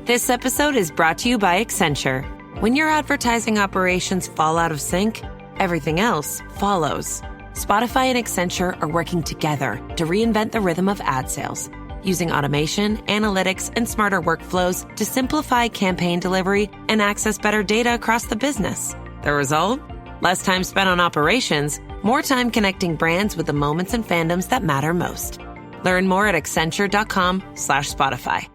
This episode is brought to you by Accenture. When your advertising operations fall out of sync, everything else follows. Spotify and Accenture are working together to reinvent the rhythm of ad sales, using automation, analytics, and smarter workflows to simplify campaign delivery and access better data across the business. The result? Less time spent on operations, more time connecting brands with the moments and fandoms that matter most. Learn more at accenture.com/Spotify.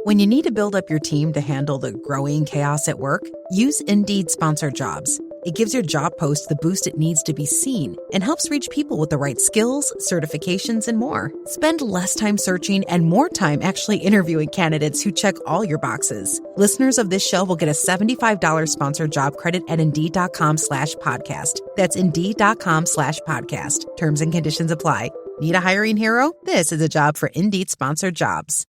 When you need to build up your team to handle the growing chaos at work, use Indeed Sponsored Jobs. It gives your job post the boost it needs to be seen and helps reach people with the right skills, certifications, and more. Spend less time searching and more time actually interviewing candidates who check all your boxes. Listeners of this show will get a $75 sponsored job credit at Indeed.com/podcast. That's Indeed.com/podcast. Terms and conditions apply. Need a hiring hero? This is a job for Indeed Sponsored Jobs.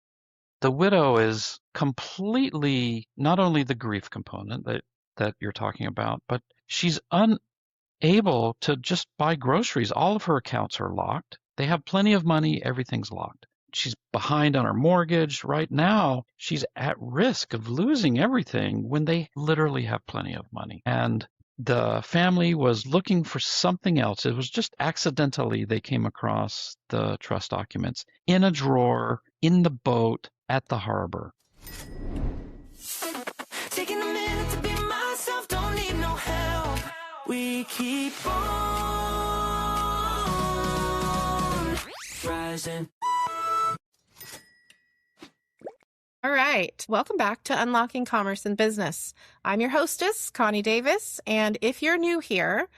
The widow is completely not only the grief component that you're talking about, but she's unable to just buy groceries. All of her accounts are locked. They have plenty of money. Everything's locked. She's behind on her mortgage. Right now, she's at risk of losing everything when they literally have plenty of money. And the family was looking for something else. It was just accidentally they came across the trust documents in a drawer, in the boat, at the harbor. Taking a minute to be myself, don't need no help. We keep on rising. All right. Welcome back to Unlocking Commerce in Business. I'm your hostess, Connie Davis. And if you're new here,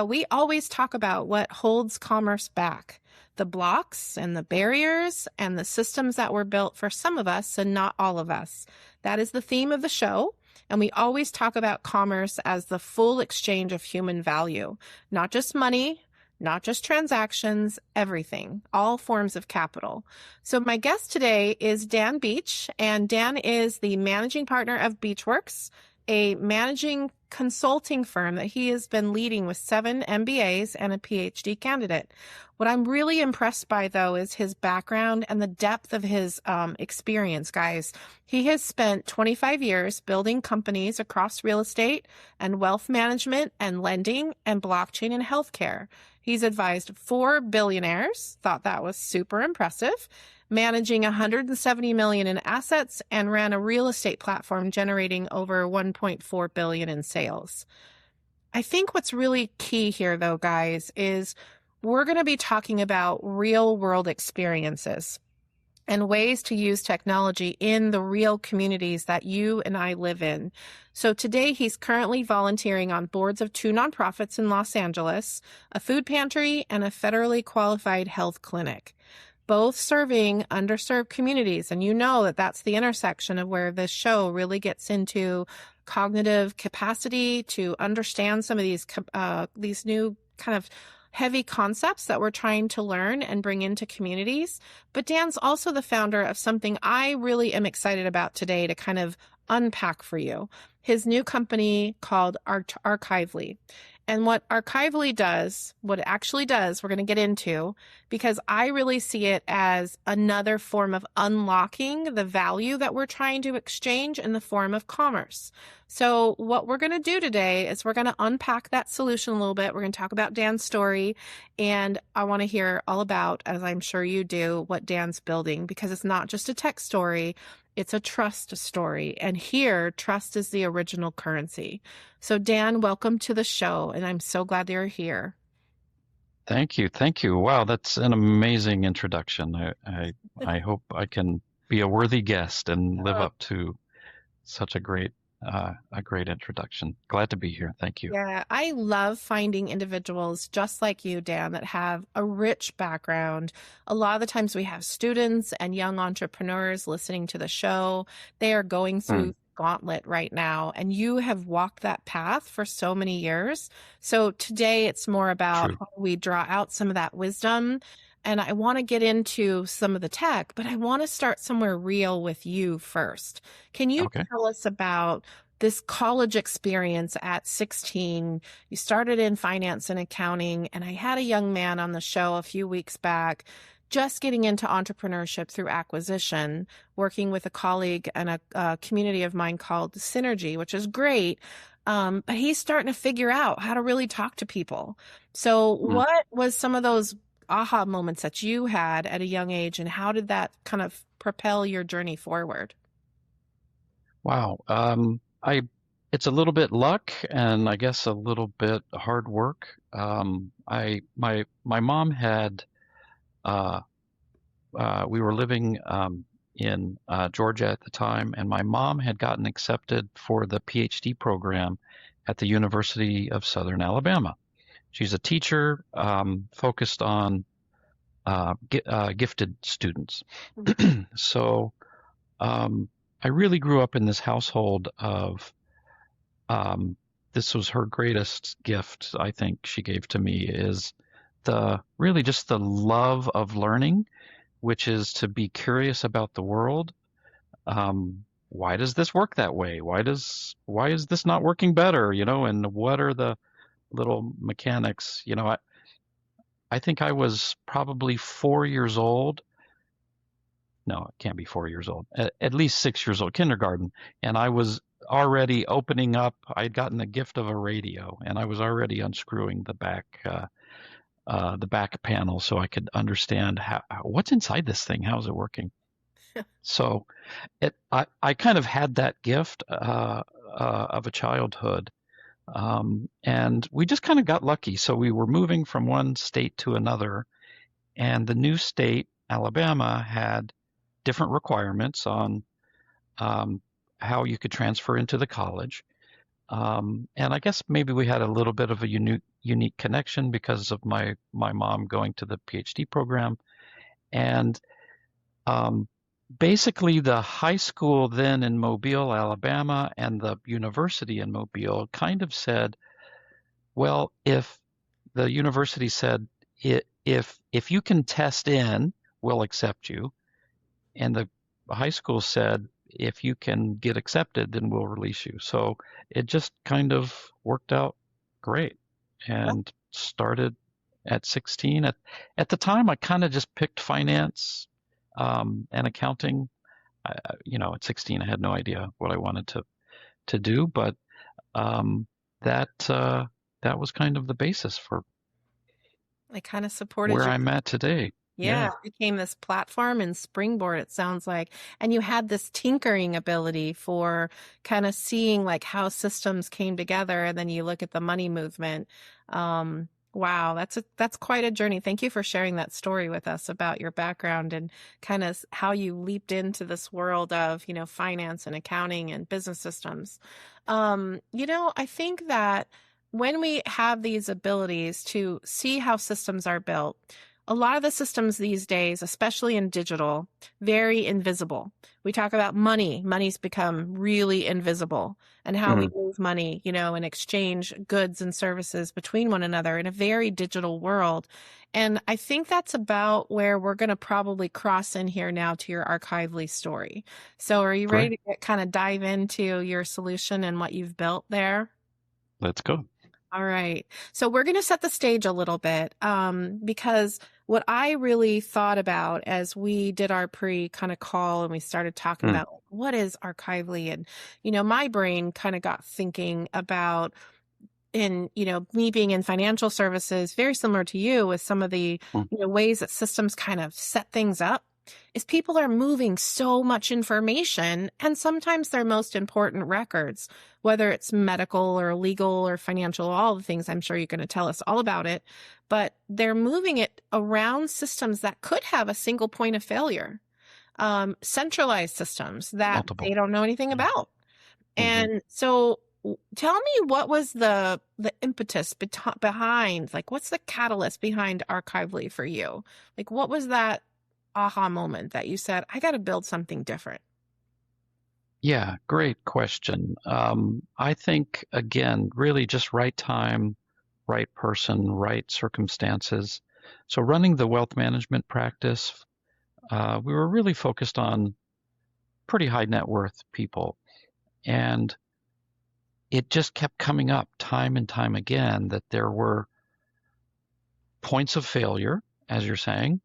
we always talk about what holds commerce back. The blocks and the barriers and the systems that were built for some of us and not all of us. That is the theme of the show. And we always talk about commerce as the full exchange of human value, not just money, not just transactions, everything, all forms of capital. So my guest today is Dan Beech, and Dan is the managing partner of Beechworks, a managing consulting firm that he has been leading with 7 MBAs and a PhD candidate. What I'm really impressed by, though, is his background and the depth of his experience, guys. He has spent 25 years building companies across real estate and wealth management and lending and blockchain and healthcare. He's advised 4 billionaires, thought that was super impressive, managing $170 million in assets, and ran a real estate platform generating over $1.4 billion in sales. I think what's really key here, though, guys, is we're going to be talking about real world experiences and ways to use technology in the real communities that you and I live in. So today he's currently volunteering on boards of 2 nonprofits in Los Angeles, a food pantry and a federally qualified health clinic, both serving underserved communities. And you know that that's the intersection of where this show really gets into cognitive capacity to understand some of these new kind of heavy concepts that we're trying to learn and bring into communities. But Dan's also the founder of something I really am excited about today to kind of unpack for you. His new company called Archively. And what Archively does, what it actually does, we're going to get into, because I really see it as another form of unlocking the value that we're trying to exchange in the form of commerce. So what we're going to do today is we're going to unpack that solution a little bit. We're going to talk about Dan's story, and I want to hear all about, as I'm sure you do, what Dan's building, because it's not just a tech story. It's a trust story. And here, trust is the original currency. So Dan, welcome to the show. And I'm so glad you're here. Thank you. Thank you. Wow, that's an amazing introduction. I hope I can be a worthy guest and live up to such a great introduction. Glad to be here. Thank you. Yeah, I love finding individuals just like you, Dan, that have a rich background. A lot of the times we have students and young entrepreneurs listening to the show. They are going through gauntlet right now, and you have walked that path for so many years. So today it's more about how we draw out some of that wisdom. And I want to get into some of the tech, but I want to start somewhere real with you first. Can you tell us about this college experience at 16? You started in finance and accounting, and I had a young man on the show a few weeks back just getting into entrepreneurship through acquisition, working with a colleague and a community of mine called Synergy, which is great. But he's starting to figure out how to really talk to people. So what was some of those aha moments that you had at a young age, and how did that kind of propel your journey forward? Wow. It's a little bit luck and I guess a little bit hard work. My mom had, uh, we were living in Georgia at the time, and my mom had gotten accepted for the PhD program at the University of Southern Alabama. She's a teacher focused on gifted students. So I really grew up in this household of this was her greatest gift, I think she gave to me, is really just the love of learning, which is to be curious about the world. Why does this work that way? Why is this not working better? And what are the little mechanics? I think I was probably 4 years old. No, it can't be 4 years old. At least 6 years old, kindergarten. And I was already opening up. I had gotten the gift of a radio, and I was already unscrewing the back panel so I could understand what's inside this thing. How is it working? So I kind of had that gift of a childhood, and we just kind of got lucky. So we were moving from one state to another, and the new state, Alabama, had different requirements on how you could transfer into the college. And I guess maybe we had a little bit of a unique connection because of my mom going to the PhD program. And basically the high school then in Mobile, Alabama, and the university in Mobile kind of said, well, if the university said, if you can test in, we'll accept you. And the high school said, if you can get accepted, then we'll release you. So it just kind of worked out great, and started at 16. At the time, I kind of just picked finance and accounting. At 16, I had no idea what I wanted to do, but that was kind of the basis for I kind of supported where you. I'm at today. Yeah, it became this platform and springboard, it sounds like. And you had this tinkering ability for kind of seeing like how systems came together, and then you look at the money movement. Wow, that's quite a journey. Thank you for sharing that story with us about your background and kind of how you leaped into this world of, finance and accounting and business systems. I think that when we have these abilities to see how systems are built, a lot of the systems these days, especially in digital, very invisible. We talk about money. Money's become really invisible, and how we move money, and exchange goods and services between one another in a very digital world. And I think that's about where we're going to probably cross in here now to your Archively story. So are you ready to kind of dive into your solution and what you've built there? Let's go. All right. So we're going to set the stage a little bit because what I really thought about as we did our kind of call and we started talking about what is Archively, and, my brain kind of got thinking about me being in financial services, very similar to you with some of the, ways that systems kind of set things up, is people are moving so much information, and sometimes their most important records, whether it's medical or legal or financial, all the things. I'm sure you're going to tell us all about it, but they're moving it around systems that could have a single point of failure, centralized systems that they don't know anything about. And so tell me, what was the impetus behind, like, what's the catalyst behind Archively for you? Like, what was that aha moment that you said, I got to build something different? Yeah, great question. I think, again, really just right time, right person, right circumstances. So running the wealth management practice, we were really focused on pretty high net worth people. And it just kept coming up time and time again that there were points of failure, as you're saying,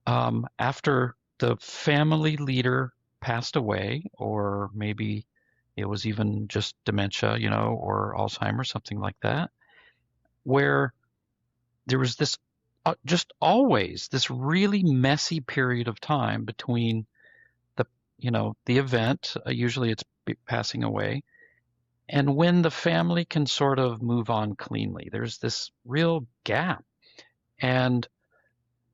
after the family leader passed away, or maybe it was even just dementia, or Alzheimer's, something like that, where there was this just always this really messy period of time between the the event, usually it's passing away, and when the family can sort of move on cleanly. There's this real gap, and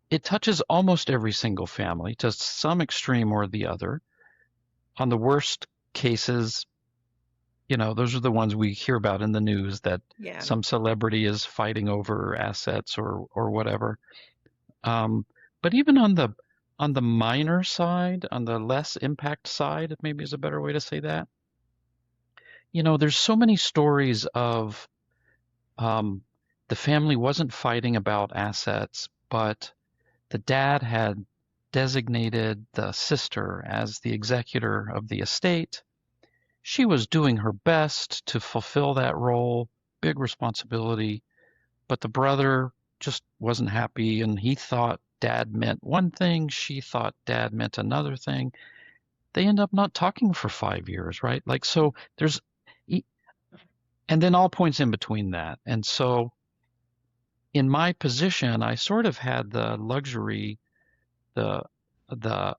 it touches almost every single family to some extreme or the other. On the worst cases, those are the ones we hear about in the news, that Yeah. some celebrity is fighting over assets or whatever. But even on the minor side, on the less impact side, maybe is a better way to say that. There's so many stories of the family wasn't fighting about assets, but the dad had designated the sister as the executor of the estate. She was doing her best to fulfill that role, big responsibility, but the brother just wasn't happy, and he thought dad meant one thing, she thought dad meant another thing. They end up not talking for 5 years, right? Like, so there's, and then all points in between that. And so in my position, I sort of had the luxury, the the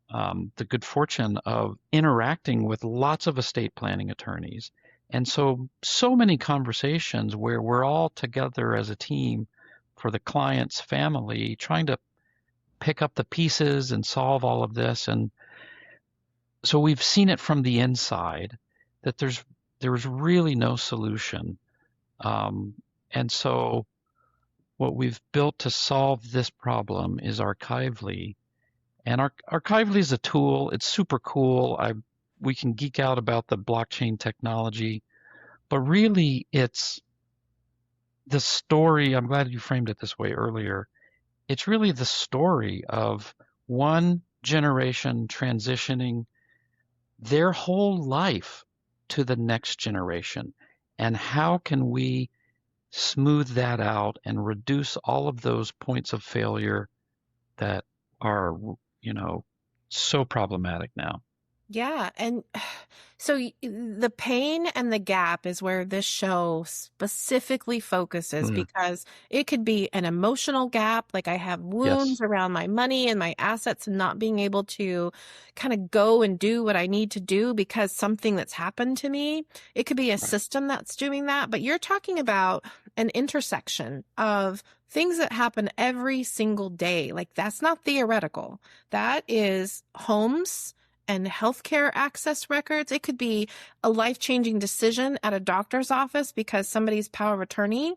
the good fortune of interacting with lots of estate planning attorneys, and so many conversations where we're all together as a team for the client's family, trying to pick up the pieces and solve all of this. And so we've seen it from the inside that there was really no solution, and so what we've built to solve this problem is Archively. And Archively is a tool. It's super cool. We can geek out about the blockchain technology, but really it's the story. I'm glad you framed it this way earlier. It's really the story of one generation transitioning their whole life to the next generation. And how can we smooth that out and reduce all of those points of failure that are, so problematic now. Yeah. And so the pain and the gap is where this show specifically focuses, because it could be an emotional gap. Like, I have wounds Yes. around my money and my assets and not being able to kind of go and do what I need to do because something that's happened to me. It could be a system that's doing that. But you're talking about an intersection of things that happen every single day. Like, that's not theoretical. That is homes and healthcare access records. It could be a life-changing decision at a doctor's office because somebody's power of attorney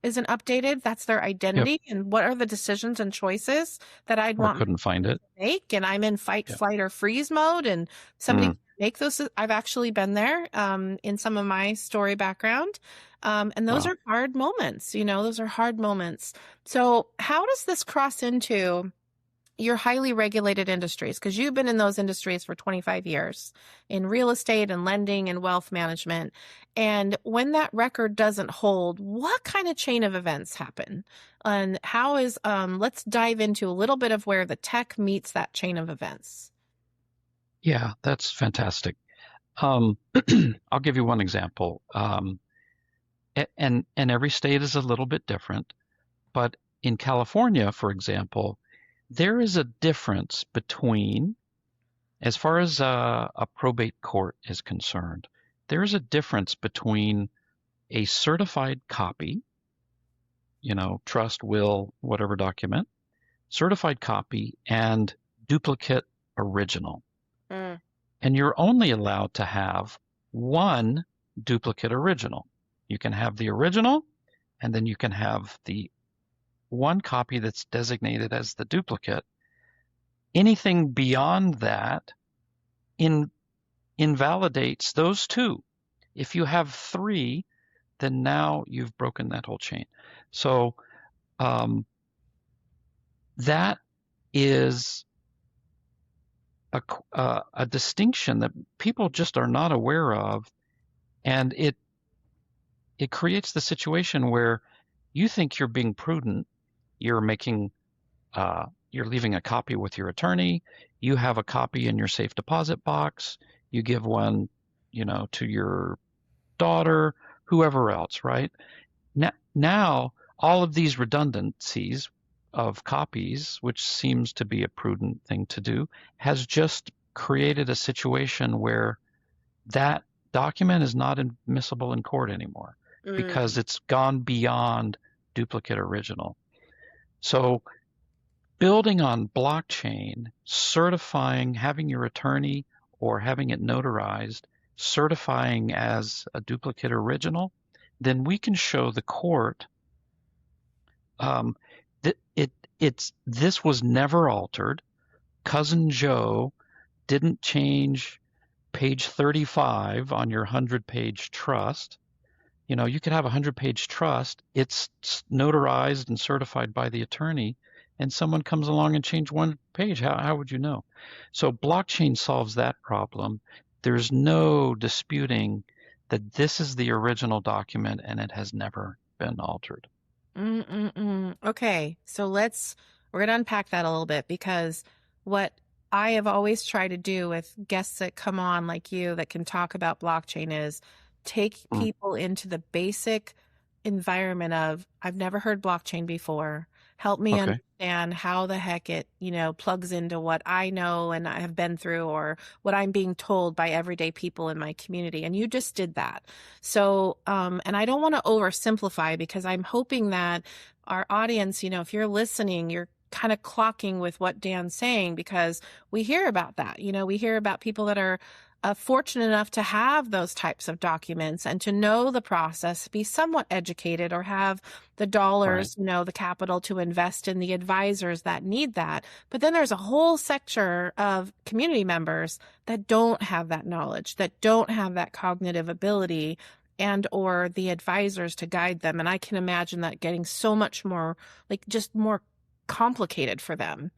isn't updated. That's their identity. Yep. And what are the decisions and choices that I'd want couldn't find it to make? And I'm in fight, flight, or freeze mode, and somebody make those. I've actually been there in some of my story background. And those are hard moments, those are hard moments. So how does this cross into your highly regulated industries? Because you've been in those industries for 25 years in real estate and lending and wealth management. And when that record doesn't hold, what kind of chain of events happen? And how is, let's dive into a little bit of where the tech meets that chain of events. Yeah, that's fantastic. I'll give you one example. And every state is a little bit different, but in California, for example, there is a difference between, as far as a probate court is concerned, there is a difference between a certified copy, trust, will, whatever document, certified copy, and duplicate original. And you're only allowed to have one duplicate original. You can have the original, and then you can have the one copy that's designated as the duplicate. Anything beyond that invalidates those two. If you have three, then now you've broken that whole chain. So that is a distinction that people just are not aware of, and it creates the situation where you think you're being prudent, you're making you're leaving a copy with your attorney. You have a copy in your safe deposit box. You give one, to your daughter, whoever else, right? Now all of these redundancies of copies, which seems to be a prudent thing to do, has just created a situation where that document is not admissible in court anymore because it's gone beyond duplicate original. So building on blockchain, certifying, having your attorney or having it notarized, certifying as a duplicate original, then we can show the court that this was never altered. Cousin Joe didn't change page 35 on your 100-page trust. You could have a 100-page trust. It's notarized and certified by the attorney, and someone comes along and change one page. How would you know? So blockchain solves that problem. There's no disputing that this is the original document and it has never been altered. Okay, so we're going to unpack that a little bit, because what I have always tried to do with guests that come on like you that can talk about blockchain is take people into the basic environment of, I've never heard blockchain before. Help me understand how the heck it, plugs into what I know and I have been through, or what I'm being told by everyday people in my community. And you just did that. So, and I don't want to oversimplify, because I'm hoping that our audience, if you're listening, you're kind of clocking with what Dan's saying, because we hear about that. We hear about people that are fortunate enough to have those types of documents and to know the process, be somewhat educated, or have the dollars, the capital to invest in the advisors that need that. But then there's a whole sector of community members that don't have that knowledge, that don't have that cognitive ability and or the advisors to guide them. And I can imagine that getting so much more, just more complicated for them.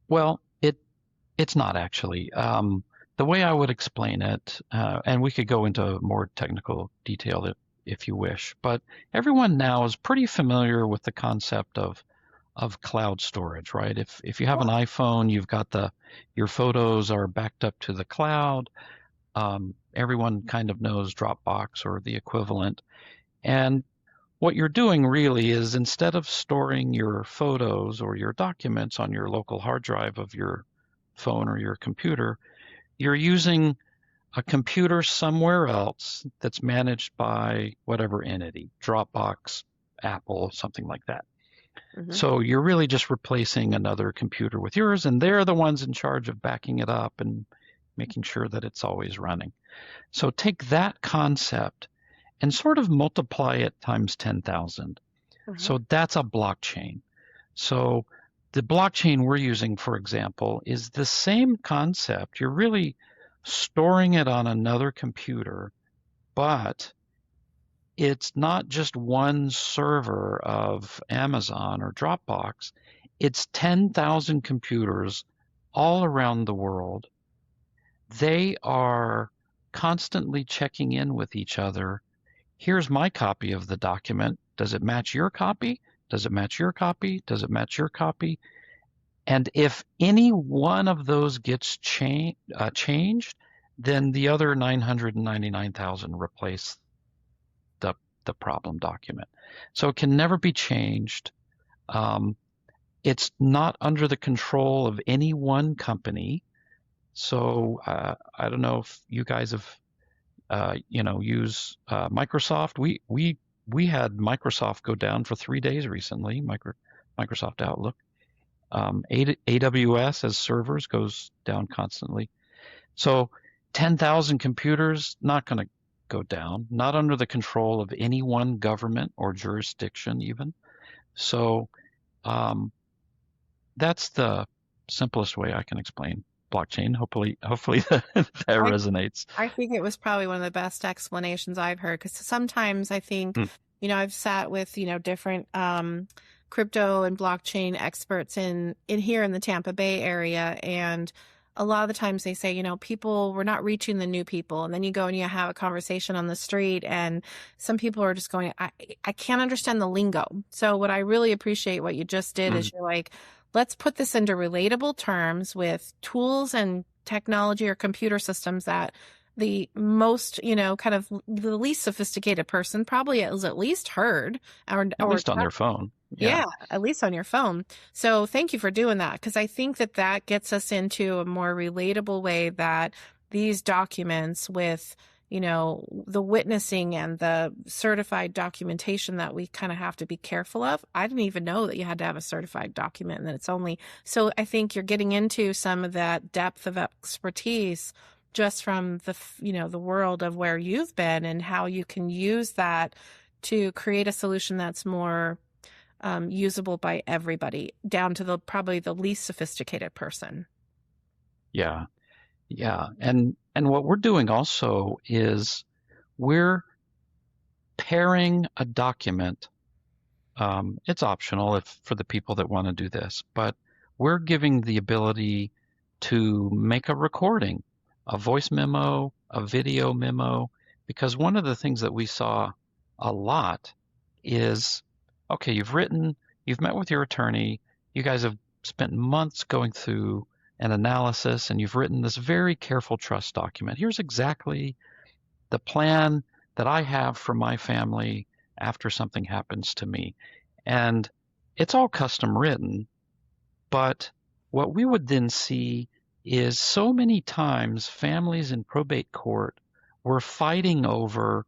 Well, it's not actually. The way I would explain it, and we could go into more technical detail if you wish, but everyone now is pretty familiar with the concept of cloud storage, right? If you have an iPhone, you've got your photos are backed up to the cloud. Everyone kind of knows Dropbox or the equivalent. And what you're doing really is, instead of storing your photos or your documents on your local hard drive of your phone or your computer, you're using a computer somewhere else that's managed by whatever entity, Dropbox, Apple, something like that. So you're really just replacing another computer with yours, and they're the ones in charge of backing it up and making sure that it's always running. So take that concept and sort of multiply it times 10,000. So that's a blockchain. So the blockchain we're using, for example, is the same concept. You're really storing it on another computer, but it's not just one server of Amazon or Dropbox. It's 10,000 computers all around the world. They are constantly checking in with each other. Here's my copy of the document. Does it match your copy? Does it match your copy? Does it match your copy? And if any one of those gets changed, then the other 999,000 replace the problem document. So it can never be changed. It's not under the control of any one company. So I don't know if you guys have use Microsoft. We had Microsoft go down for 3 days recently. Microsoft Outlook. AWS as servers goes down constantly. So 10,000 computers, not going to go down, not under the control of any one government or jurisdiction even. So that's the simplest way I can explain blockchain. Hopefully that resonates. I think it was probably one of the best explanations I've heard, because sometimes I think, I've sat with, different crypto and blockchain experts in here in the Tampa Bay area, and a lot of the times they say, people, we're not reaching the new people. And then you go and you have a conversation on the street, and some people are just going, I can't understand the lingo. So what I really appreciate what you just did is you're like, let's put this into relatable terms with tools and technology or computer systems that the most, kind of the least sophisticated person probably has at least heard, At least on their phone. yeah, at least on your phone. So thank you for doing that, because I think that gets us into a more relatable way that these documents with, the witnessing and the certified documentation that we kind of have to be careful of. I didn't even know that you had to have a certified document, and that it's only, so I think you're getting into some of that depth of expertise just from the world of where you've been, and how you can use that to create a solution that's more usable by everybody, down to probably the least sophisticated person. Yeah. And what we're doing also is we're pairing a document. It's optional for the people that want to do this, but we're giving the ability to make a recording, a voice memo, a video memo, because one of the things that we saw a lot is, okay, you've met with your attorney, you guys have spent months going through an analysis, and you've written this very careful trust document. Here's exactly the plan that I have for my family after something happens to me. And it's all custom written, but what we would then see is so many times families in probate court were fighting over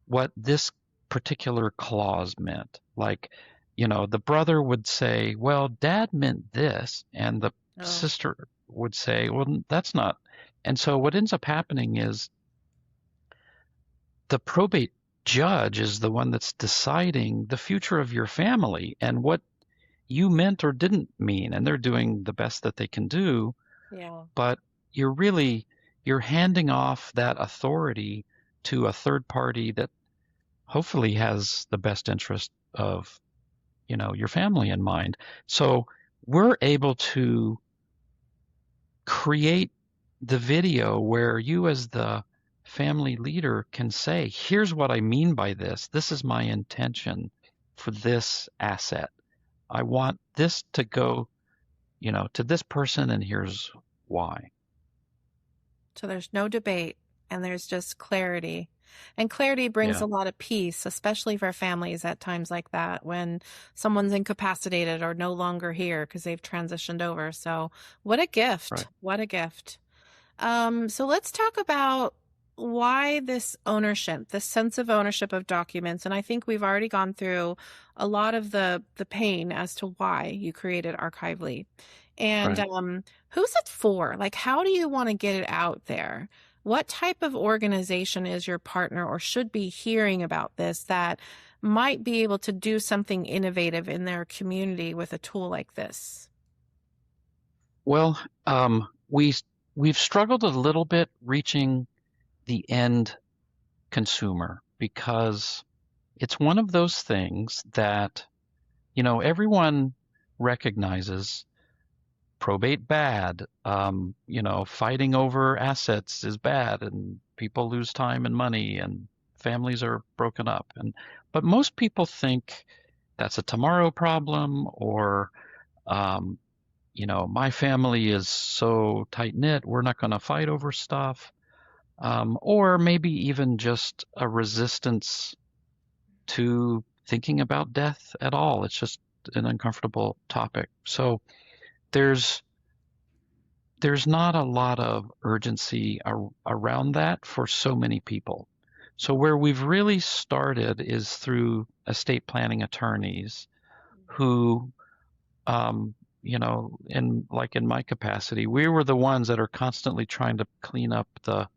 what this particular clause meant. Like, the brother would say, well, dad meant this, and the sister would say, well, that's not. And so what ends up happening is the probate judge is the one that's deciding the future of your family and what you meant or didn't mean, and they're doing the best that they can do. Yeah. But you're handing off that authority to a third party that hopefully has the best interest of, your family in mind. So we're able to create the video where you as the family leader can say, here's what I mean by this. This is my intention for this asset. I want this to go, to this person, and here's why. So there's no debate, and there's just clarity. And clarity brings a lot of peace, especially for families at times like that, when someone's incapacitated or no longer here because they've transitioned over. So what a gift. Right. What a gift. So let's talk about why this ownership, this sense of ownership of documents. And I think we've already gone through a lot of the pain as to why you created Archively. And who's it for? Like, how do you want to get it out there? What type of organization is your partner or should be hearing about this that might be able to do something innovative in their community with a tool like this? Well, we've struggled a little bit reaching the end consumer, because it's one of those things that, everyone recognizes probate bad, fighting over assets is bad, and people lose time and money, and families are broken up. But most people think that's a tomorrow problem, or, my family is so tight knit, we're not going to fight over stuff. Or maybe even just a resistance to thinking about death at all. It's just an uncomfortable topic. So there's not a lot of urgency around that for so many people. So where we've really started is through estate planning attorneys who, in my capacity, we were the ones that are constantly trying to clean up the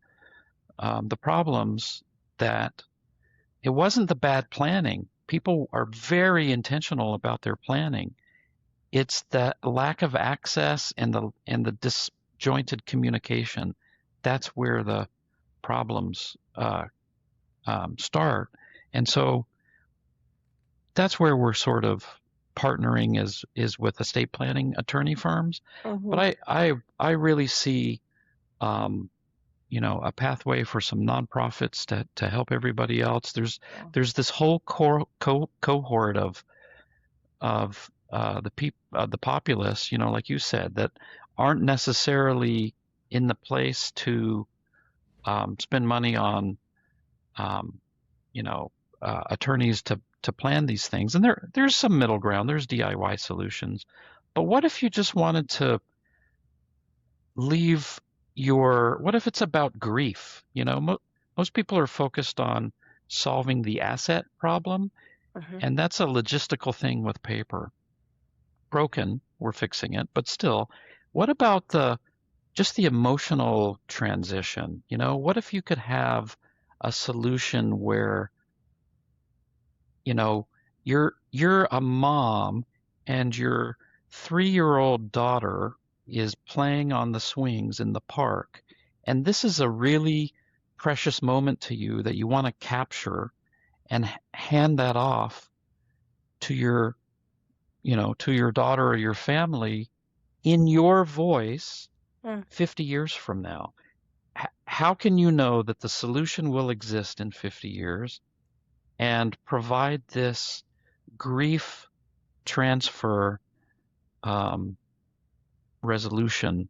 problems. That it wasn't the bad planning. People are very intentional about their planning. It's the lack of access and the disjointed communication. That's where the problems start. And so that's where we're sort of partnering is with estate planning attorney firms. But Mhm. I really see a pathway for some nonprofits to help everybody else. Yeah. There's this whole cohort of the populace, like you said, that aren't necessarily in the place to spend money on um, you know attorneys to plan these things. And there's some middle ground. There's DIY solutions. But what if you just wanted to leave what if it's about grief? Most people are focused on solving the asset problem, Mhm. and that's a logistical thing with paper. Broken, we're fixing it, but still, what about just the emotional transition? What if you could have a solution where, you know, you're a mom and your 3-year-old daughter is playing on the swings in the park, and this is a really precious moment to you that you want to capture and hand that off to your daughter or your family in your voice Mm. 50 years from now. How can you know that the solution will exist in 50 years and provide this grief transfer um, resolution,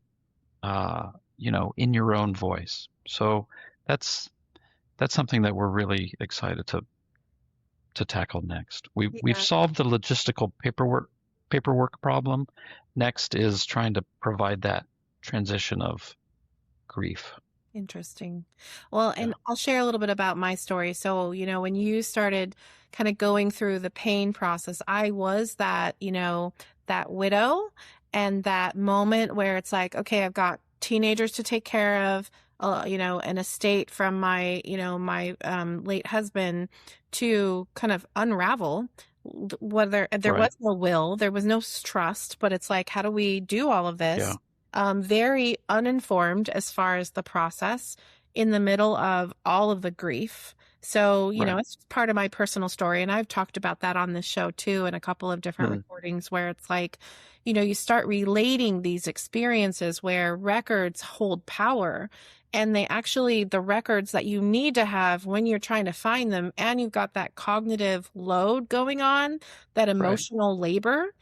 in your own voice? So that's that's something that we're really excited to tackle next. We've Yeah. solved the logistical paperwork problem. Next is trying to provide that transition of grief. Interesting. Well, Yeah. and I'll share a little bit about my story. So, when you started kind of going through the pain process, I was that widow, and that moment where it's like, okay, I've got teenagers to take care of, an estate from my late husband to kind of unravel. Whether there Right. was no will, there was no trust, but it's like, how do we do all of Yeah. this? Very uninformed as far as the process in the middle of all of the grief. So, Right. it's part of my personal story. And I've talked about that on this show too, in a couple of different Hmm. recordings where it's like, you start relating these experiences where records hold power. And the records that you need to have when you're trying to find them, and you've got that cognitive load going on, that Right. emotional labor,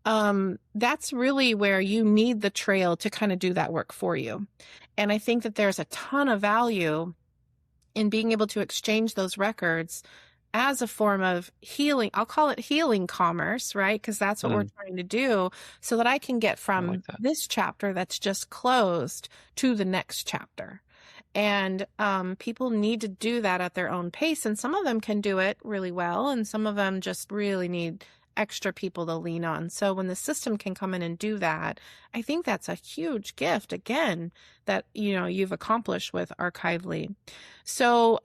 that's really where you need the trail to kind of do that work for you. And I think that there's a ton of value in being able to exchange those records as a form of healing. I'll call it healing commerce, right? Because that's what we're Hmm. trying to do, so that I can get I like from that. this chapter that's just closed to the next chapter. And people need to do that at their own pace. And some of them can do it really well, and some of them just really need extra people to lean on. So when the system can come in and do that, I think that's a huge gift, again, that you've accomplished with Archively. So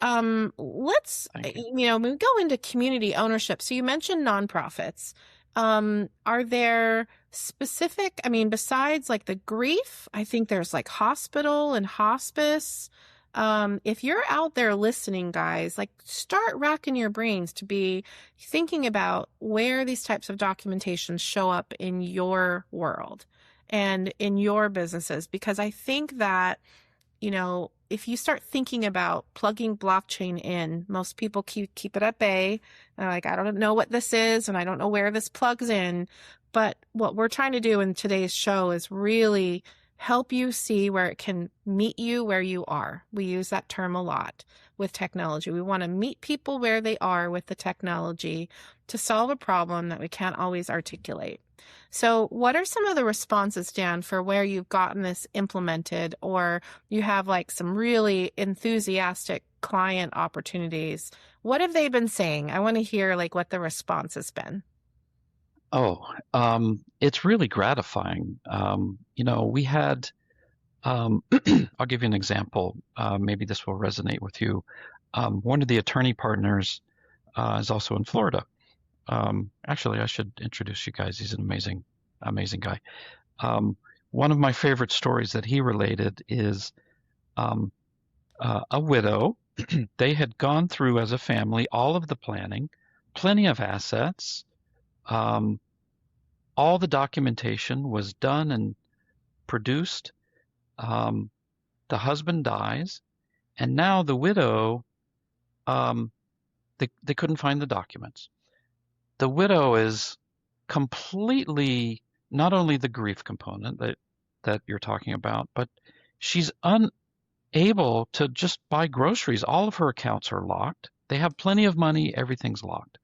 let's Thank you. we go into community ownership. So you mentioned nonprofits. Are there specific, besides like the grief, I think there's like hospital and hospice. If you're out there listening, guys, like, start racking your brains to be thinking about where these types of documentations show up in your world and in your businesses, because I think that if you start thinking about plugging blockchain in, most people keep it at bay. They're like, I don't know what this is, and I don't know where this plugs in. But what we're trying to do in today's show is really help you see where it can meet you where you are. We use that term a lot with technology. We want to meet people where they are with the technology to solve a problem that we can't always articulate. So what are some of the responses, Dan, for where you've gotten this implemented, or you have like some really enthusiastic client opportunities? What have they been saying? I want to hear like what the response has been. Oh, it's really gratifying. We had, I'll give you an example. Maybe this will resonate with you. One of the attorney partners is also in Florida. Actually, I should introduce you guys. He's an amazing, amazing guy. One of my favorite stories that he related is um, a widow. They had gone through as a family all of the planning, plenty of assets. Um, all the documentation was done and produced. Um, the husband dies, and now the widow, um, they couldn't find the documents. The widow is completely, not only the grief component that you're talking about, but she's unable to just buy groceries. All of her accounts are locked. They have plenty of money. Everything's locked.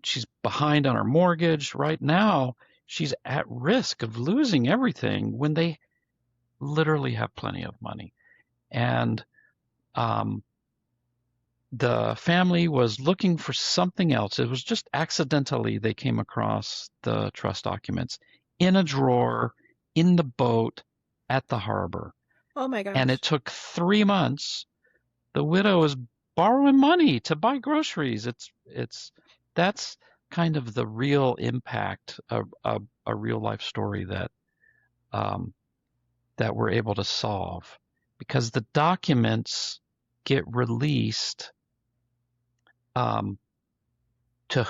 She's behind on her mortgage. Right now, she's at risk of losing everything when they literally have plenty of money. And um, the family was looking for something else. It was just accidentally they came across the trust documents in a drawer in the boat at the harbor. Oh my And gosh. it took 3 months. The widow is borrowing money to buy groceries. That's kind of the real impact of a real life story um, that we're able to solve, because the documents get released um, to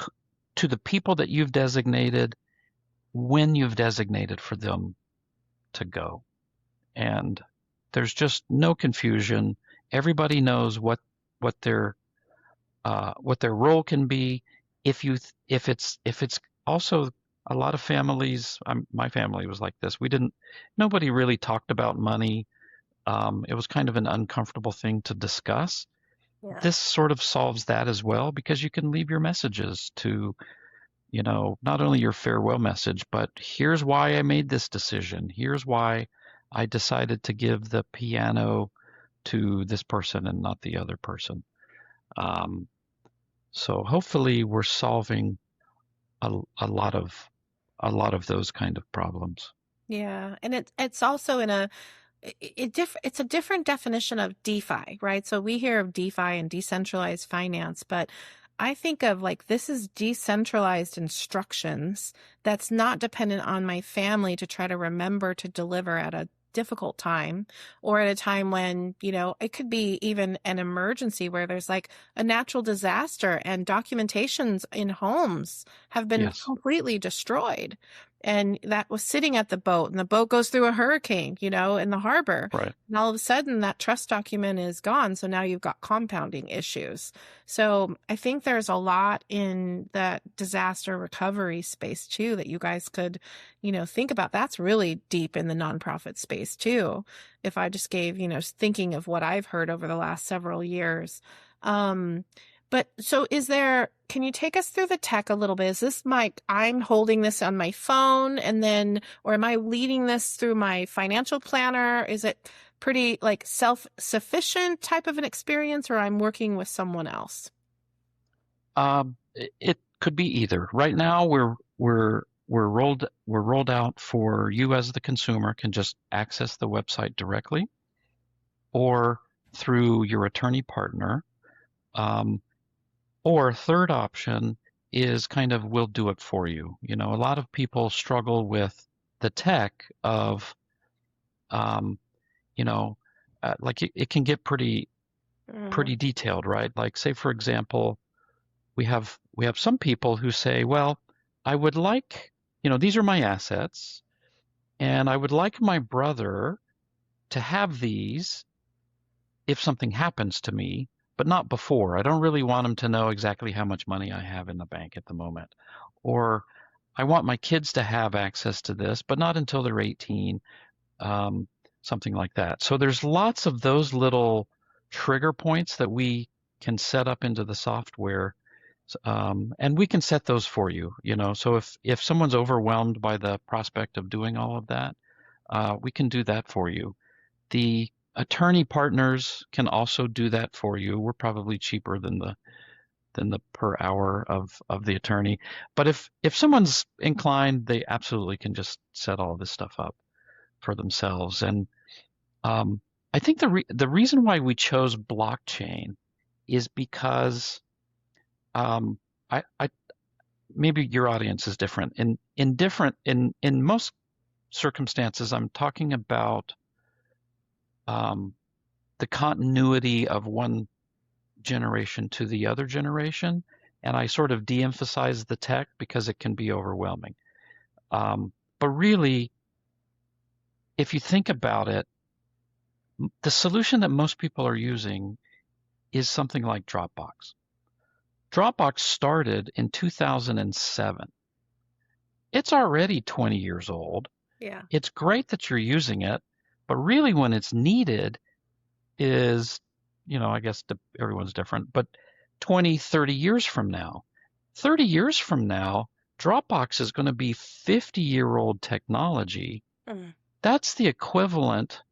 to the people that you've designated when you've designated for them to go. And there's just no confusion. Everybody knows what their role can be. If it's also, a lot of families, my family was like this. Nobody really talked about money. It was kind of an uncomfortable thing to discuss. Yeah. This sort of solves that as well, because you can leave your messages to, not only your farewell message, but here's why I made this decision. Here's why I decided to give the piano to this person and not the other person. So hopefully we're solving a lot of those kind of problems. Yeah. And it's also it's a different definition of DeFi, right? So we hear of DeFi and decentralized finance, but I think of like this is decentralized instructions that's not dependent on my family to try to remember to deliver at a difficult time, or at a time when, it could be even an emergency where there's like a natural disaster and documentations in homes have been Yes. completely destroyed. And that was sitting at the boat, and the boat goes through a hurricane, in the harbor. Right. And all of a sudden that trust document is gone. So now you've got compounding issues. So I think there's a lot in that disaster recovery space too, that you guys could, think about. That's really deep in the nonprofit space too. If I just gave, thinking of what I've heard over the last several years. But so can you take us through the tech a little bit? Is this I'm holding this on my phone or am I leading this through my financial planner? Is it pretty like self-sufficient type of an experience, or I'm working with someone else? It could be either. Right now we're rolled out for you as the consumer can just access the website directly or through your attorney partner. Or a third option is kind of, we'll do it for you. A lot of people struggle with the tech of, like it can get pretty detailed, right? Like, say, for example, we have some people who say, well, I would like, these are my assets, and I would like my brother to have these if something happens to me, but not before. I don't really want him to know exactly how much money I have in the bank at the moment. Or I want my kids to have access to this, but not until they're 18, something like that. So there's lots of those little trigger points that we can set up into the software, and we can set those for you. So if someone's overwhelmed by the prospect of doing all of that, we can do that for you. The attorney partners can also do that for you. We're probably cheaper than the per hour of the attorney. But if someone's inclined, they absolutely can just set all this stuff up for themselves. And I think the reason why we chose blockchain is because I maybe your audience is different. In most circumstances, I'm talking about the continuity of one generation to the other generation, and I sort of de-emphasize the tech because it can be overwhelming. But really, if you think about it, the solution that most people are using is something like Dropbox. Dropbox started in 2007. It's already 20 years old. Yeah. It's great that you're using it, but really when it's needed is, I guess everyone's different, but 20, 30 years from now. 30 years from now, Dropbox is going to be 50-year-old technology. Mm. That's the equivalent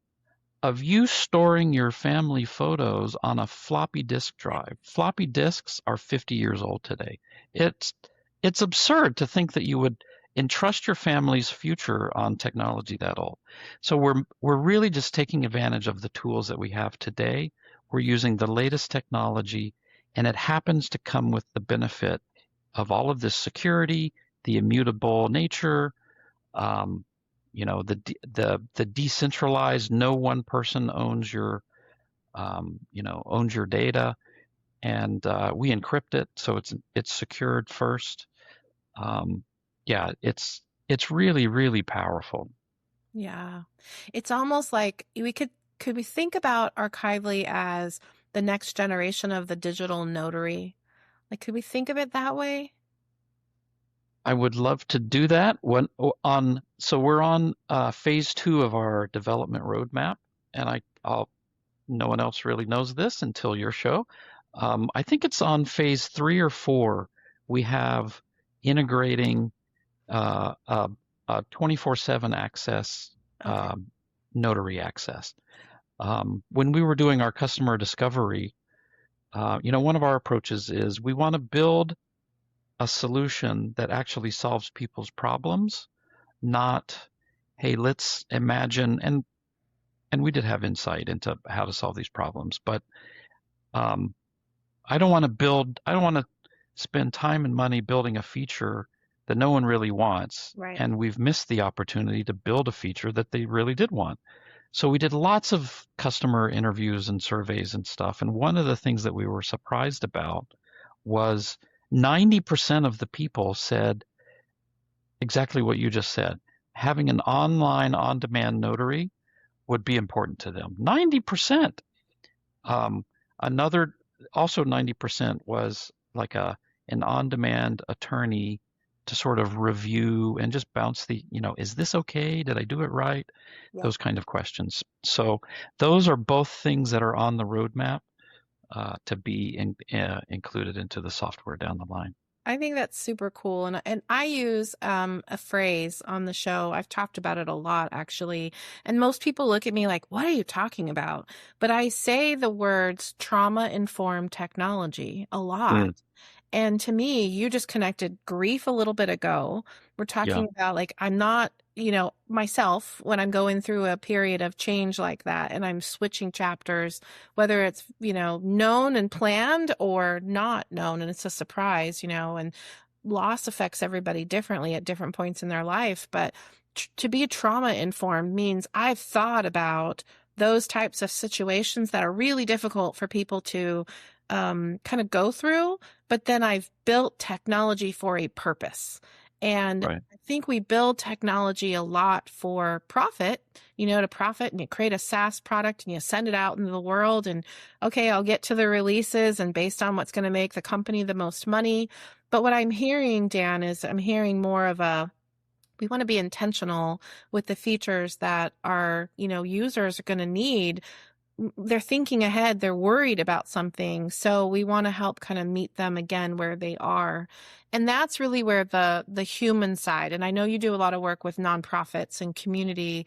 of you storing your family photos on a floppy disk drive. Floppy disks are 50 years old today. It's it's absurd to think that you would entrust your family's future on technology that old. So we're really just taking advantage of the tools that we have today. We're using the latest technology, and it happens to come with the benefit of all of this security, the immutable nature, um, the decentralized, no one person owns your data, and we encrypt it so it's secured first. Um, yeah, it's really really powerful. Yeah. It's almost like could we think about Archively as the next generation of the digital notary? Like, could we think of it that way? I would love to do that. So we're on phase 2 of our development roadmap, and I'll no one else really knows this until your show. I think it's on phase 3 or 4. We have integrating a 24/7 access, Okay. notary access. When we were doing our customer discovery, one of our approaches is we want to build a solution that actually solves people's problems, not, hey, let's imagine, and we did have insight into how to solve these problems, but um, I don't want to spend time and money building a feature that no one really wants. Right. And we've missed the opportunity to build a feature that they really did want. So we did lots of customer interviews and surveys and stuff. And one of the things that we were surprised about was 90% of the people said exactly what you just said. Having an online on-demand notary would be important to them. 90%. Um, another, also 90% was like an on-demand attorney to sort of review and just bounce is this okay? Did I do it right? Yeah. Those kind of questions. So those are both things that are on the roadmap to be included into the software down the line. I think that's super cool. And I use a phrase on the show. I've talked about it a lot, actually. And most people look at me like, what are you talking about? But I say the words trauma-informed technology a lot. Mm, And to me, you just connected grief a little bit ago. We're yeah, talking about like, I'm not, myself, when I'm going through a period of change like that and I'm switching chapters, whether it's, known and planned or not known and it's a surprise, and loss affects everybody differently at different points in their life. But to be trauma informed means I've thought about those types of situations that are really difficult for people to kind of go through, but then I've built technology for a purpose. And right. I think we build technology a lot for profit, to profit, and you create a SaaS product and you send it out into the world and, okay, I'll get to the releases and based on what's going to make the company the most money. But what I'm hearing, Dan, is I'm hearing more of we want to be intentional with the features that our, users are going to need. They're thinking ahead, they're worried about something. So we want to help kind of meet them again where they are. And that's really where the human side, and I know you do a lot of work with nonprofits and community.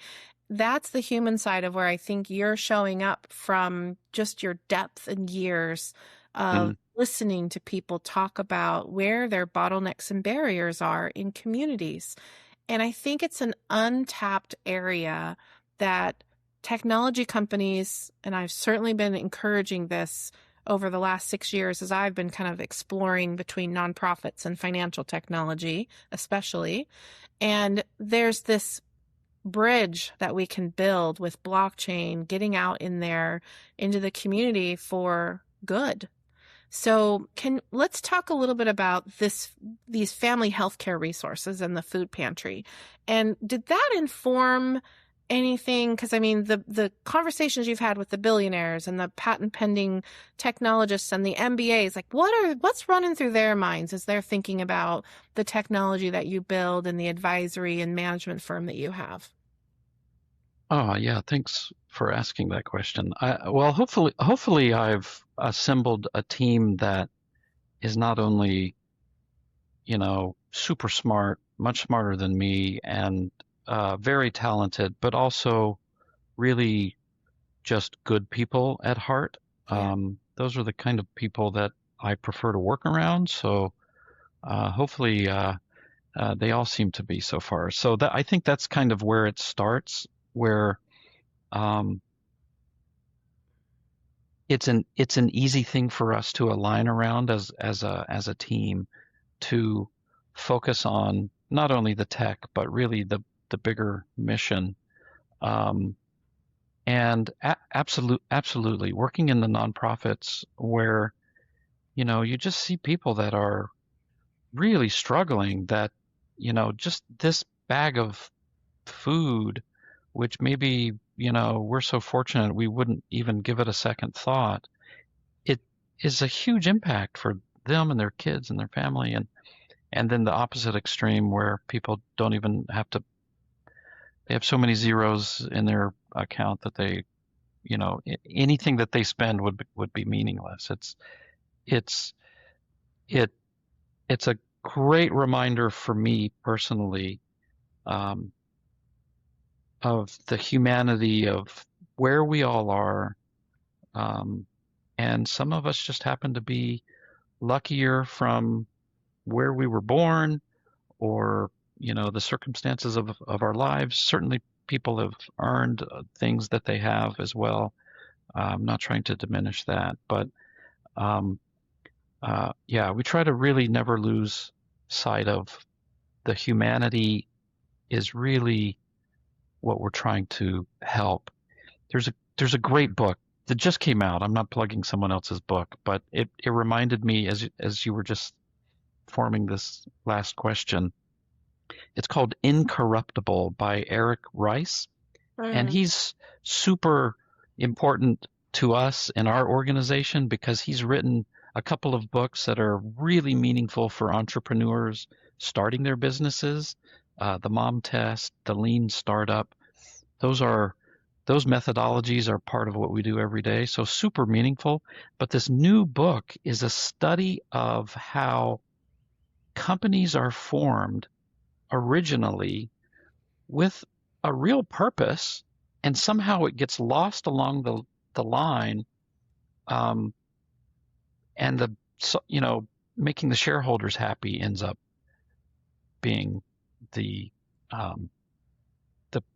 That's the human side of where I think you're showing up from just your depth and years of Mm, listening to people talk about where their bottlenecks and barriers are in communities. And I think it's an untapped area that technology companies, and I've certainly been encouraging this over the last 6 years as I've been kind of exploring between nonprofits and financial technology, especially. And there's this bridge that we can build with blockchain, getting out in there into the community for good. So let's talk a little bit about these family healthcare resources and the food pantry. And did that inform anything? Because I mean, the conversations you've had with the billionaires and the patent pending technologists and the MBAs, like what's running through their minds as they're thinking about the technology that you build and the advisory and management firm that you have? Oh, yeah. Thanks for asking that question. Well, hopefully I've assembled a team that is not only, super smart, much smarter than me, and very talented, but also really just good people at heart. Yeah. Those are the kind of people that I prefer to work around. So hopefully they all seem to be so far. So I think that's kind of where it starts, where um, it's an easy thing for us to align around as a team to focus on not only the tech but really the bigger mission. Um, and absolutely working in the nonprofits where you just see people that are really struggling, that just this bag of food, which maybe we're so fortunate we wouldn't even give it a second thought. It is a huge impact for them and their kids and their family, and then the opposite extreme where people don't even they have so many zeros in their account that anything that they spend would be meaningless. It's it it's a great reminder for me personally, um, of the humanity of where we all are. Um, and some of us just happen to be luckier from where we were born, or, the circumstances of our lives. Certainly people have earned things that they have as well. I'm not trying to diminish that, but um, yeah, we try to really never lose sight of the humanity is really what we're trying to help. There's a great book that just came out. I'm not plugging someone else's book, but it reminded me as you were just forming this last question. It's called Incorruptible by Eric Rice, and Mm. he's super important to us in our organization because he's written a couple of books that are really meaningful for entrepreneurs starting their businesses. The Mom Test, the Lean Startup. Those are those methodologies are part of what we do every day, so super meaningful. But this new book is a study of how companies are formed originally with a real purpose, and somehow it gets lost along the line, um, and making the shareholders happy ends up being the um,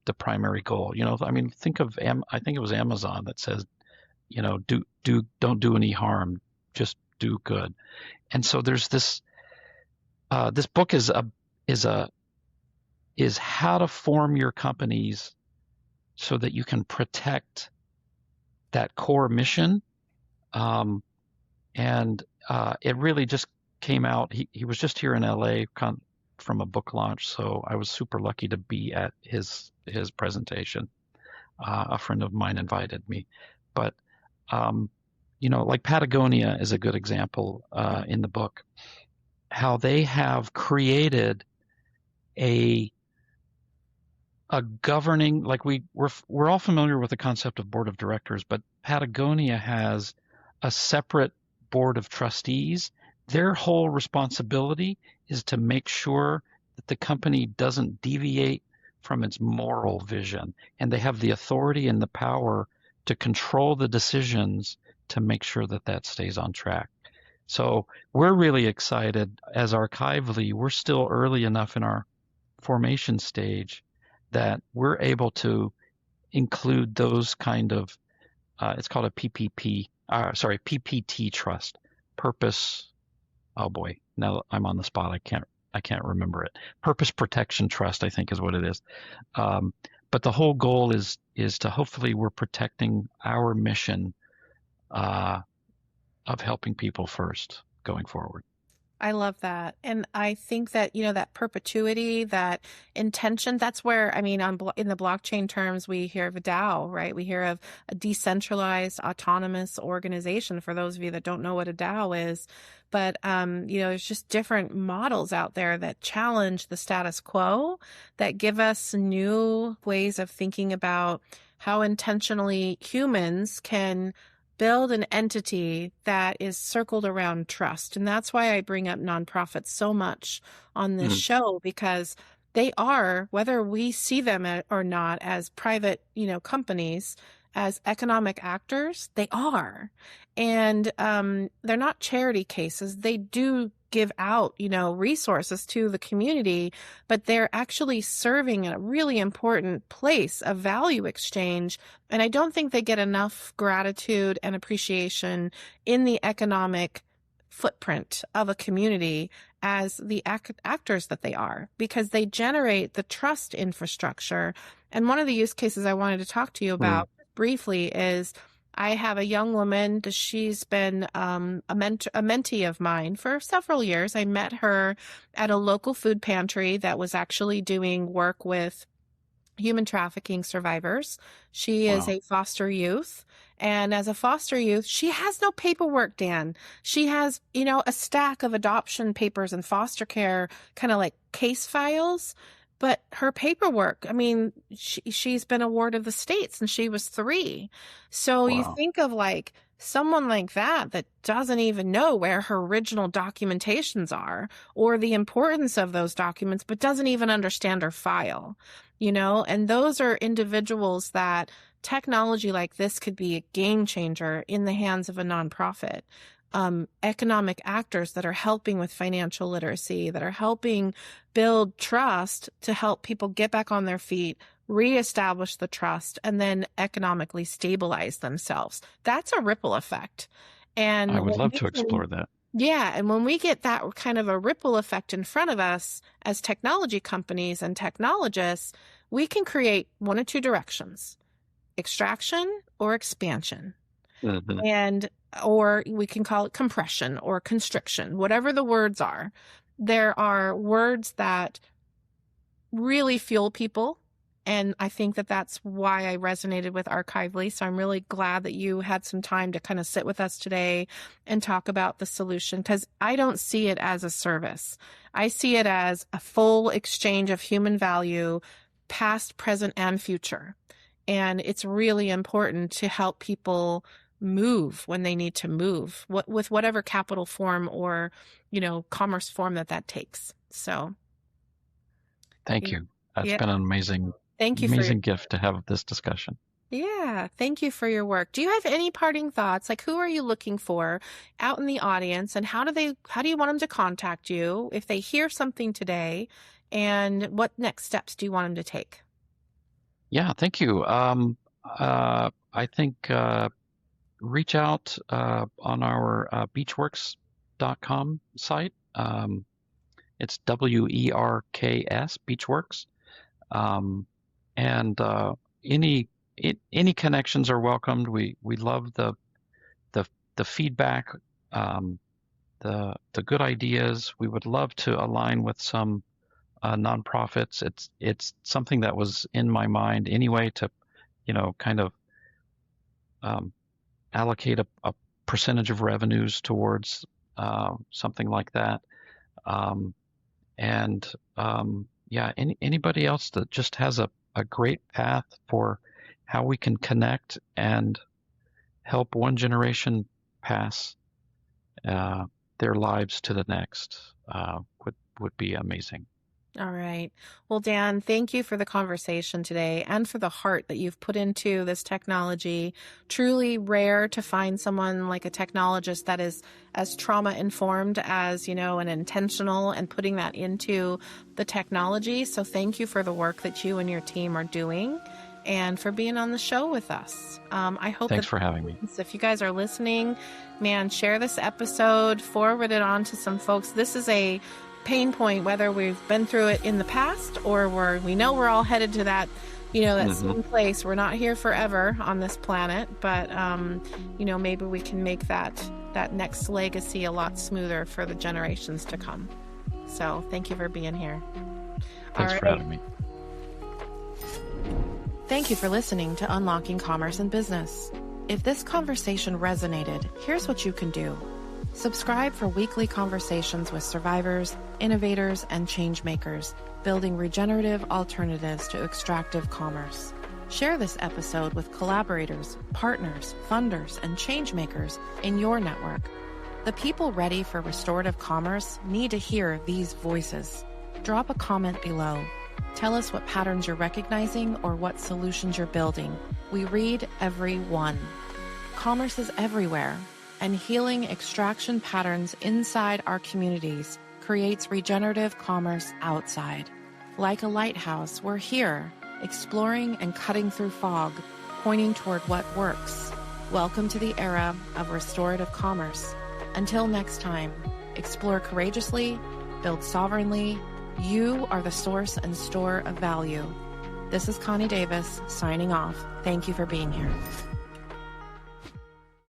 the primary goal. I mean, I think it was Amazon that says, don't do any harm, just do good. And so there's this book is how to form your companies so that you can protect that core mission. And it really just came out. He was just here in LA from a book launch, so I was super lucky to be at his presentation. A friend of mine invited me, but like Patagonia is a good example in the book, how they have created a governing, like we're all familiar with the concept of board of directors, but Patagonia has a separate board of trustees. Their whole responsibility is to make sure that the company doesn't deviate from its moral vision, and they have the authority and the power to control the decisions to make sure that that stays on track. So we're really excited as Archively. We're still early enough in our formation stage that we're able to include those kind of, it's called a PPT trust, purpose. Oh boy, now I'm on the spot. I can't remember it. Purpose Protection Trust, I think, is what it is. But the whole goal is to hopefully we're protecting our mission of helping people first going forward. I love that. And I think that, that perpetuity, that intention, that's where, I mean, in the blockchain terms, we hear of a DAO, right? We hear of a decentralized autonomous organization, for those of you that don't know what a DAO is. But, there's just different models out there that challenge the status quo, that give us new ways of thinking about how intentionally humans can build an entity that is circled around trust. And that's why I bring up nonprofits so much on this show, because they are, whether we see them or not as private, companies, as economic actors, they are. And they're not charity cases. They do give out, resources to the community, but they're actually serving a really important place of value exchange. And I don't think they get enough gratitude and appreciation in the economic footprint of a community as the actors that they are, because they generate the trust infrastructure. And one of the use cases I wanted to talk to you about briefly is, I have a young woman. She's been a mentee of mine for several years. I met her at a local food pantry that was actually doing work with human trafficking survivors. She is a foster youth. And as a foster youth, she has no paperwork, Dan. She has, a stack of adoption papers and foster care kind of like case files. But her paperwork, I mean, she's been a ward of the state since she was 3. So you think of like someone like that doesn't even know where her original documentations are or the importance of those documents, but doesn't even understand her file, and those are individuals that technology like this could be a game changer in the hands of a nonprofit. Economic actors that are helping with financial literacy, that are helping build trust to help people get back on their feet, reestablish the trust, and then economically stabilize themselves. That's a ripple effect. And I would love to explore that. Yeah. And when we get that kind of a ripple effect in front of us as technology companies and technologists, we can create one of two directions: extraction or expansion. Or we can call it compression or constriction, whatever the words are. There are words that really fuel people. And I think that that's why I resonated with Archively. So I'm really glad that you had some time to kind of sit with us today and talk about the solution, because I don't see it as a service. I see it as a full exchange of human value, past, present, and future. And it's really important to help people move when they need to move, with whatever capital form or, commerce form that takes. So. Thank you. That's been an amazing gift to have this discussion. Yeah. Thank you for your work. Do you have any parting thoughts? Like, who are you looking for out in the audience, and how do you want them to contact you if they hear something today, and what next steps do you want them to take? Yeah, thank you. I think, reach out on our beechworks.com site. It's WERKS, Beechworks. And any connections are welcomed. We love the feedback, the good ideas. We would love to align with some nonprofits. It's something that was in my mind anyway, to kind of allocate a percentage of revenues towards something like that. Anybody else that just has a great path for how we can connect and help one generation pass their lives to the next would be amazing. All right. Well, Dan, thank you for the conversation today and for the heart that you've put into this technology. Truly rare to find someone like a technologist that is as trauma informed as, and intentional, and putting that into the technology. So thank you for the work that you and your team are doing, and for being on the show with us. I hope Thanks for having me. If you guys are listening, man, share this episode, forward it on to some folks. This is a pain point, whether we've been through it in the past or we know we're all headed to that that same place. We're not here forever on this planet, but, maybe we can make that next legacy a lot smoother for the generations to come. So thank you for being here. Thanks for having me. Thank you for listening to Unlocking Commerce and Business. If this conversation resonated, here's what you can do. Subscribe for weekly conversations with survivors, innovators, and change makers, building regenerative alternatives to extractive commerce. Share this episode with collaborators, partners, funders, and change makers in your network. The people ready for restorative commerce need to hear these voices. Drop a comment below. Tell us what patterns you're recognizing or what solutions you're building. We read every one. Commerce is everywhere, and healing extraction patterns inside our communities creates regenerative commerce outside. Like a lighthouse, we're here, exploring and cutting through fog, pointing toward what works. Welcome to the era of restorative commerce. Until next time, explore courageously, build sovereignly. You are the source and store of value. This is Connie Davis signing off. Thank you for being here.